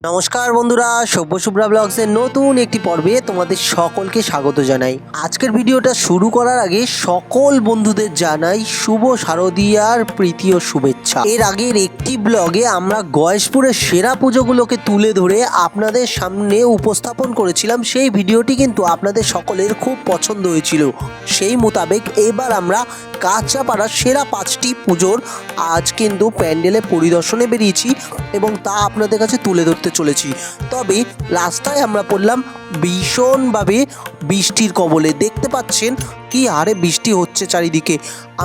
নমস্কার বন্ধুরা, সভ্য শুভ্রা ব্লগসের নতুন একটি পর্বে তোমাদের সকলকে স্বাগত জানাই। আজকের ভিডিওটা শুরু করার আগে সকল বন্ধুদের জানাই শুভ শারদীয়ার প্রীতি ও শুভেচ্ছা। এর আগের একটি ব্লগে আমরা গয়েশপুরের সেরা পুজোগুলোকে তুলে ধরে আপনাদের সামনে উপস্থাপন করেছিলাম। সেই ভিডিওটি কিন্তু আপনাদের সকলের খুব পছন্দ হয়েছিল। সেই মোতাবেক এবার আমরা কাঁচরাপাড়ার সেরা 5টি পুজোর আজ কিন্তু প্যান্ডেলে পরিদর্শনে বেরিয়েছি এবং তা আপনাদের কাছে তুলে ধরতে চলেছি। তবে রাস্তায় আমরা পড়লাম ভীষণভাবে বৃষ্টির কবলে। দেখতে পাচ্ছেন কি হারে বৃষ্টি হচ্ছে চারিদিকে।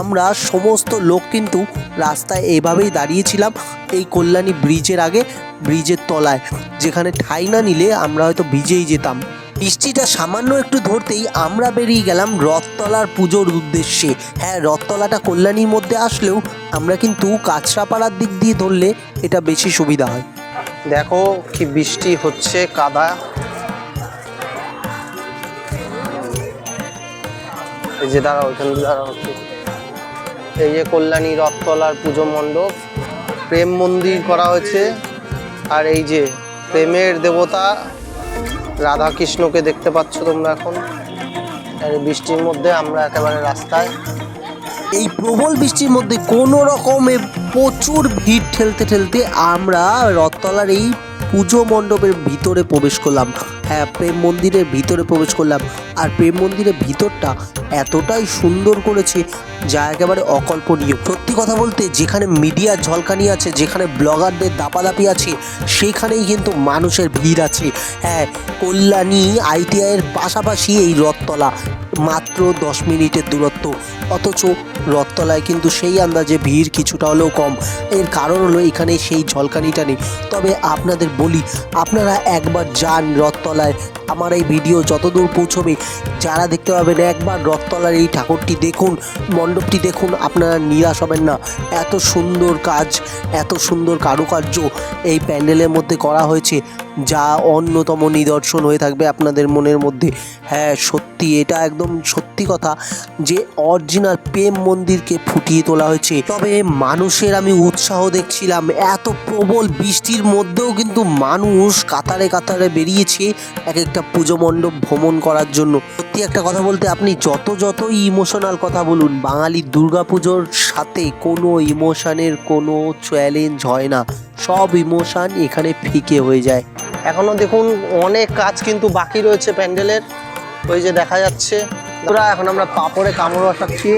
আমরা সমস্ত লোক কিন্তু রাস্তায় এভাবেই দাঁড়িয়েছিলাম এই কল্যাণী ব্রিজের আগে, ব্রিজের তলায়, যেখানে ঠাঁই না নিলে আমরা হয়তো ভিজেই যেতাম। বৃষ্টিটা সামান্য একটু ধরতেই আমরা বেরিয়ে গেলাম রথতলার পুজোর উদ্দেশ্যে। হ্যাঁ, রথতলাটা কল্যাণীর মধ্যে আসলেও আমরা কিন্তু কাঁচরাপাড়ার দিক দিয়ে ধরলে এটা বেশি সুবিধা হয়। দেখো কি বৃষ্টি হচ্ছে, কাদা। এই যে দাঁড়াও, এখানে দাঁড়াও। এই যে কল্যাণী রথতলার পুজো মণ্ডপ, প্রেম মন্দির করা হয়েছে। আর এই যে প্রেমের দেবতা রাধা কৃষ্ণকে দেখতে পাচ্ছ তোমরা এখন। বৃষ্টির মধ্যে আমরা একেবারে রাস্তায়, এই প্রবল বৃষ্টির মধ্যে কোনো রকমে প্রচুর ভিড় ঠেলতে ঠেলতে আমরা রথতলার এই পুজো মণ্ডপের ভিতরে প্রবেশ করলাম। হ্যাঁ, প্রেম মন্দিরের ভিতরে প্রবেশ করলাম। আর প্রেম মন্দিরের ভিতরটা এতটাই সুন্দর করেছে যা একেবারে অকল্পনীয়। সত্যি কথা বলতে, যেখানে মিডিয়ার ঝলকানি আছে, যেখানে ব্লগারদের দাপাদাপি আছে, সেখানেই কিন্তু মানুষের ভিড় আছে। হ্যাঁ, কল্যাণী আইটিআইয়ের পাশাপাশি এই রথতলা মাত্র 10 মিনিটের দূরত্ব, অথচ রথতলায় কিন্তু সেই আন্দাজে ভিড় কিছুটা হলেও কম। এর কারণ হলো এখানে সেই ঝলকানিটা নেই। তবে আপনাদের বলি, আপনারা একবার যান রথতলায়। আমার এই ভিডিও যতদূর পৌঁছবে, যারা দেখতে পাবেন একবার রথতলার এই ঠাকুরটি দেখুন, মণ্ডপটি দেখুন, আপনারা নিরাশ হবেন না। এত সুন্দর কাজ, এত সুন্দর কারুকার্য এই প্যান্ডেলের মধ্যে করা হয়েছে, যা অন্যতম নিদর্শন হয়ে থাকবে আপনাদের মনের মধ্যে। হ্যাঁ, সত্যি এটা একদম সত্যি কথা যে অরিজিনাল প্রেম মন্দিরকে ফুটিয়ে তোলা হয়েছে। তবে মানুষের আমি উৎসাহ দেখছিলাম, এত প্রবল বৃষ্টির মধ্যেও কিন্তু মানুষ কাতারে কাতারে বেরিয়েছে এক একটা পুজো মণ্ডপ ভ্রমণ করার জন্য। সত্যি একটা কথা বলতে, আপনি যতই ইমোশনাল কথা বলুন, বাঙালি দুর্গাপুজোর সাথে কোনো ইমোশনের কোনো চ্যালেঞ্জ হয় না। সব ইমোশন এখানে ফিকে হয়ে যায়। এখনো দেখুন অনেক কাজ কিন্তু বাকি রয়েছে প্যান্ডেলের, ওই যে দেখা যাচ্ছে। এখন আমরা পাপড়ে কামড় বসাচ্ছি।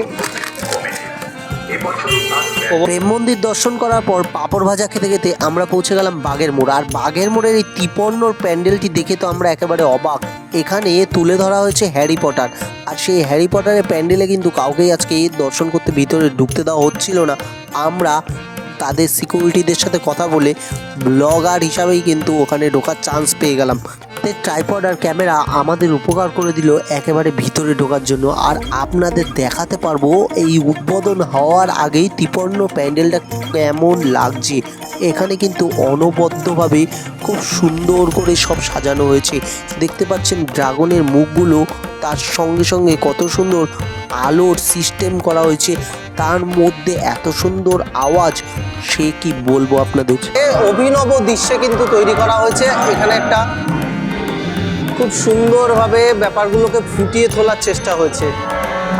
প্রেম মন্দির দর্শন করার পর পাপড় ভাজা খেতে খেতে আমরা পৌঁছে গেলাম বাঘের মোড়। আর বাঘের মোড়ের এই 53 প্যান্ডেলটি দেখে তো আমরা একেবারে অবাক। এখানে তুলে ধরা হয়েছে হ্যারি পটার। আর সেই হ্যারি পটারের প্যান্ডেলে কিন্তু কাউকেই আজকে দর্শন করতে ভিতরে ঢুকতে দেওয়া হচ্ছিল না। আমরা তাদের সিকিউরিটিদের সাথে কথা বলে ব্লগার হিসাবেই কিন্তু ওখানে ঢোকার চান্স পেয়ে গেলাম। ট্রাইপড আর ক্যামেরা আমাদের উপকার করে দিল একেবারে ভিতরে ঢোকার জন্য। আর আপনাদের দেখাতে পারবো এই উদ্বোধন হওয়ার আগেই 53 প্যান্ডেলটা কেমন লাগছে। এখানে কিন্তু অনবদ্যভাবে খুব সুন্দর করে সব সাজানো হয়েছে। দেখতে পাচ্ছেন ড্রাগনের মুখগুলো, তার সঙ্গে সঙ্গে কত সুন্দর আলোর সিস্টেম করা হয়েছে, তার মধ্যে এত সুন্দর আওয়াজ, সে কি বলবো আপনাদের। অভিনব দৃশ্যে কিন্তু তৈরি করা হয়েছে। এখানে একটা খুব সুন্দরভাবে ব্যাপারগুলোকে ফুটিয়ে তোলার চেষ্টা হয়েছে।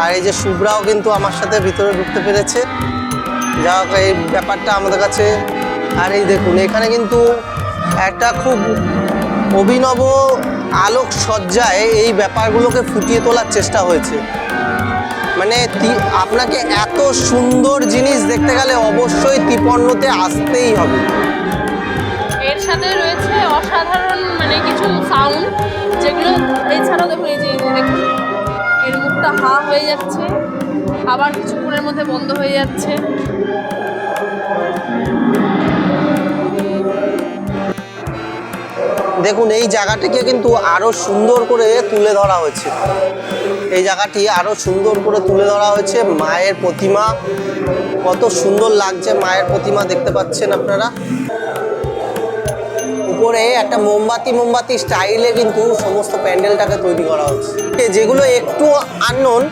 আর এই যে শুভ্রাও কিন্তু আমার সাথে ভিতরে ঢুকতে পেরেছে, যা হোক এই ব্যাপারটা আমাদের কাছে। আর এই দেখুন, এখানে কিন্তু একটা খুব অভিনব আলোক সজ্জায় এই ব্যাপারগুলোকে ফুটিয়ে তোলার চেষ্টা হয়েছে। মানে আপনাকে এত সুন্দর জিনিস দেখতে গেলে অবশ্যই 53তে আসতেই হবে। এর সাথে রয়েছে অসাধারণ কিছু সাউন্ড, যেগুলো এছাড়াও দেখুন, এই যে দেখুন এর মুখটা হা হয়ে যাচ্ছে, আবার কিছুক্ষণের মধ্যে বন্ধ হয়ে যাচ্ছে। দেখুন, এই জায়গাটিকে কিন্তু আরো সুন্দর করে তুলে ধরা হয়েছে। এই জায়গাটি আরো সুন্দর করে তুলে ধরা হয়েছে। মায়ের প্রতিমা, কত সুন্দর লাগছে মায়ের প্রতিমা, দেখতে পাচ্ছেন আপনারা। উপরে একটা মোমবাতি স্টাইলে কিন্তু সমস্ত প্যান্ডেলটাকে তৈরি করা হচ্ছে। যেগুলো একটু আননোন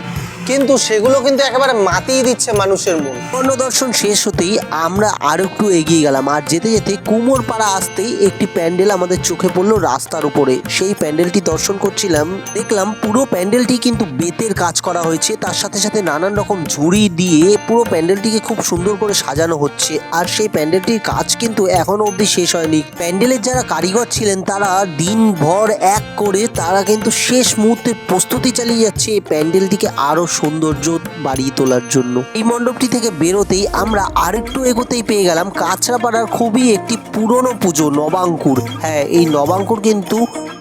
কিন্তু সেগুলো কিন্তু একেবারে মাতিয়ে দিচ্ছে মানুষের মন। অন্য দর্শন শেষ হতেই আমরা আরো একটু এগিয়ে গেলাম, আর যেতে যেতে কুমোরপাড়া আসতেই একটি প্যান্ডেল আমাদের চোখে পড়লো রাস্তার উপরে। সেই প্যান্ডেলটি দর্শন করছিলাম, দেখলাম পুরো প্যান্ডেলটি কিন্তু বেতের কাজ করা হয়েছে, তার সাথে সাথে নানান রকম ঝুড়ি দিয়ে পুরো প্যান্ডেলটিকে খুব সুন্দর করে সাজানো হচ্ছে। আর সেই প্যান্ডেলটির কাজ কিন্তু এখনো অবধি শেষ হয়নি। প্যান্ডেলের যারা কারিগর ছিলেন তারা দিনভর এক করে তারা কিন্তু শেষ মুহূর্তে প্রস্তুতি চালিয়ে যাচ্ছে এই প্যান্ডেলটিকে আরো সৌন্দর্য বাড়িয়ে তোলার জন্য। এই মণ্ডপটি থেকে বেরোতেই আমরা আরেকটু এগোতেই পেয়ে গেলাম কাঁচরাপাড়ার খুবই একটি পুরনো পুজো নবাঙ্কুর। হ্যাঁ, এই নবাঙ্কুর কিন্তু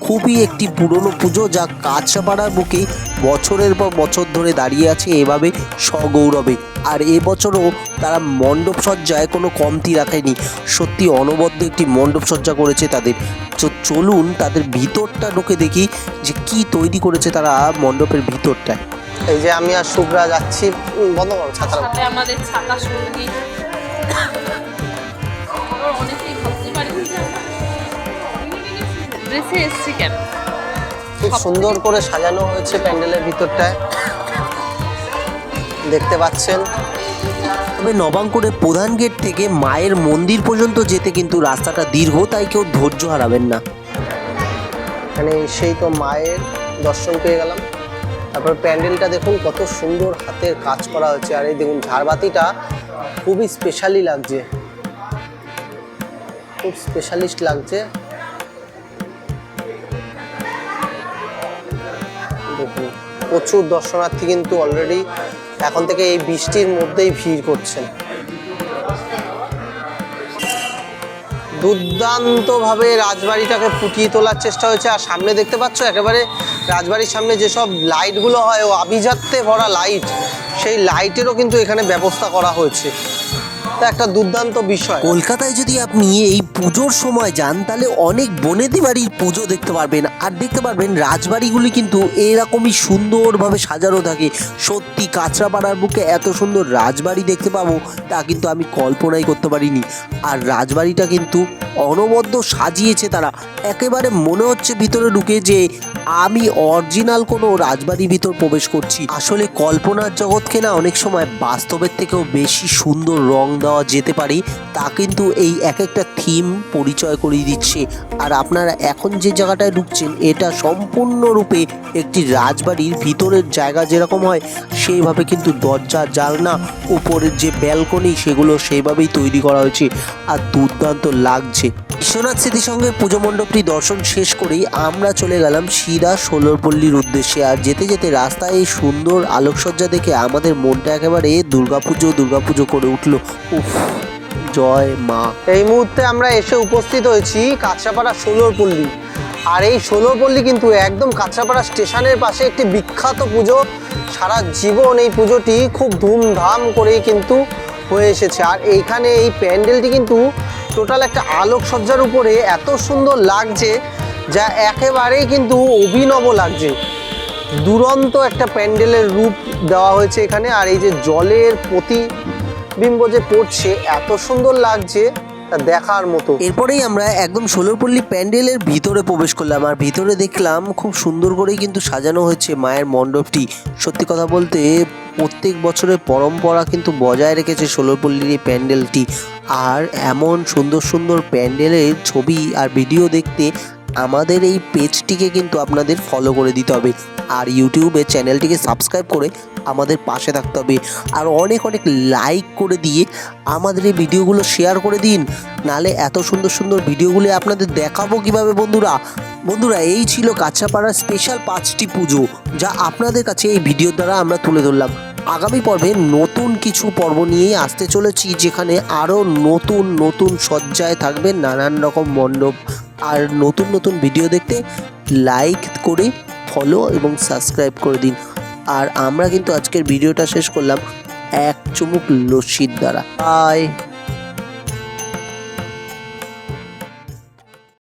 খুবই একটি পুরনো পুজো, যা কাঁচরাপাড়ার বুকে বছরের পর বছর ধরে দাঁড়িয়ে আছে এভাবে সগৌরবে। আর এবছরও তারা মণ্ডপ সজ্জায় কোনো কমতি রাখেনি, সত্যি অনবদ্য একটি মণ্ডপ সজ্জা করেছে তাদের। তো চলুন তাদের ভিতরটা ঢুকে দেখি যে কি তৈরি করেছে তারা মণ্ডপের ভিতরটায়। এই যে আমি আর শুভ্রা যাচ্ছি, বন্ধ করো ছাতা। সাথে আমাদের ছাতা সঙ্গী। অনেকেই ভাবতে পারি যে ড্রেসে এসছি কেন। খুব সুন্দর করে সাজানো হয়েছে প্যান্ডেলের ভিতরটায়, দেখতে পাচ্ছেন। তবে নবাঙ্কুরের প্রধান গেট থেকে মায়ের মন্দির পর্যন্ত যেতে কিন্তু রাস্তাটা দীর্ঘ, তাই কেউ ধৈর্য হারাবেন না। মানে সেই তো মায়ের দর্শন পেয়ে গেলাম। তারপর প্যান্ডেলটা দেখুন কত সুন্দর হাতের কাজ করা হয়েছে। আর এই দেখুন ঝাড়বাতিটা খুবই স্পেশালি লাগছে, খুব স্পেশালিস্ট লাগছে। দেখুন প্রচুর দর্শনার্থী কিন্তু অলরেডি এখন থেকে এই বৃষ্টির মধ্যেই ভিড় করছেন। দুর্দান্তভাবে রাজবাড়িটাকে ফুটিয়ে তোলার চেষ্টা হয়েছে। আর সামনে দেখতে পাচ্ছ একেবারে রাজবাড়ির সামনে যেসব লাইটগুলো হয়, ও আভিজাত্যে ভরা লাইট, সেই লাইটেরও কিন্তু এখানে ব্যবস্থা করা হয়েছে। তা একটা দুর্দান্ত বিষয়। কলকাতায় যদি আপনি এই পুজোর সময় যান তাহলে অনেক বনেদি বাড়ির পুজো দেখতে পারবেন, আর দেখতে পারবেন রাজবাড়িগুলি কিন্তু এরকমই সুন্দরভাবে সাজানো থাকে। সত্যি কাঁচরাপাড়ার বুকে এত সুন্দর রাজবাড়ি দেখতে পাবো তা কিন্তু আমি কল্পনাই করতে পারিনি। আর রাজবাড়িটা কিন্তু অনবদ্য সাজিয়েছে তারা, একেবারে মনে হচ্ছে ভিতরে ঢুকে যে আমি অরিজিনাল কোনো রাজবাড়ির ভিতর প্রবেশ করছি। আসলে কল্পনার জগৎকে না অনেক সময় বাস্তবের থেকেও বেশি সুন্দর রং দেওয়া যেতে পারে, তা কিন্তু এই এক একটা থিম পরিচয় করিয়ে দিচ্ছে। আর আপনারা এখন যে জায়গাটায় ঢুকছেন এটা সম্পূর্ণরূপে একটি রাজবাড়ির ভিতরের জায়গা যেরকম হয় সেইভাবে কিন্তু দরজা জানলা উপরের যে ব্যালকনি সেগুলো সেইভাবেই তৈরি করা হয়েছে, আর দুর্দান্ত লাগছে। বিশ্বনাথ স্মৃতিসংঘের পুজো মণ্ডপটি দর্শন শেষ করেই আমরা চলে গেলাম সিধা ষোলরপল্লির উদ্দেশ্যে। আর যেতে যেতে রাস্তায় এই সুন্দর আলোকসজ্জা দেখে আমাদের মনটা একেবারে দুর্গাপুজো করে উঠলো। উফ, জয় মা। এই মুহূর্তে আমরা এসে উপস্থিত হয়েছি কাঁচরাপাড়া ষোলরপল্লী। আর এই ষোলরপল্লী কিন্তু একদম কাঁচরাপাড়া স্টেশনের পাশে একটি বিখ্যাত পুজো। সারা জীবন এই পুজোটি খুব ধুমধাম করেই কিন্তু হয়ে এসেছে। আর এইখানে এই প্যান্ডেলটি কিন্তু টোটাল একটা আলোকসজ্জার উপরে এত সুন্দর লাগছে, যা একেবারেই কিন্তু অভিনব লাগছে। দুরন্ত একটা প্যান্ডেলের রূপ দেওয়া হয়েছে এখানে। আর এই যে জলের প্রতিবিম্ব যে পড়ছে, এত সুন্দর লাগছে, তা দেখার মতো। এরপরেই আমরা একদম ষোলরপল্লী প্যান্ডেলের ভিতরে প্রবেশ করলাম, আর ভিতরে দেখলাম খুব সুন্দর করেই কিন্তু সাজানো হয়েছে মায়ের মণ্ডপটি। সত্যি কথা বলতে প্রত্যেক বছরের পরম্পরা কিন্তু বজায় রেখেছে ষোলরপল্লীর এই প্যান্ডেলটি। আর এমন সুন্দর সুন্দর প্যান্ডেলের ছবি আর ভিডিও দেখতে আমাদের এই পেজটিকে কিন্তু আপনাদের ফলো করে দিতে হবে, আর ইউটিউবে চ্যানেলটিকে সাবস্ক্রাইব করে আমাদের পাশে থাকতে হবে। আর অনেক অনেক লাইক করে দিয়ে আমাদের এই ভিডিওগুলো শেয়ার করে দিন, নালে এত সুন্দর সুন্দর ভিডিওগুলো আপনাদের দেখাবো কিভাবে বন্ধুরা। এই ছিল কাঁচরাপাড়ার স্পেশাল 5টি পুজো, যা আপনাদের কাছে এই ভিডিওর দ্বারা আমরা তুলে ধরলাম। আগামী পর্বে নতুন কিছু পর্ব নিয়েই আসতে চলেছি, যেখানে আরও নতুন নতুন সজ্জায় থাকবে নানান রকম মণ্ডপ। আর নতুন নতুন ভিডিও দেখতে লাইক করে ফলো এবং সাবস্ক্রাইব করে দিন। আর আমরা কিন্তু আজকের ভিডিওটা শেষ করলাম এক চুমুক লস্যির দ্বারা। বাই।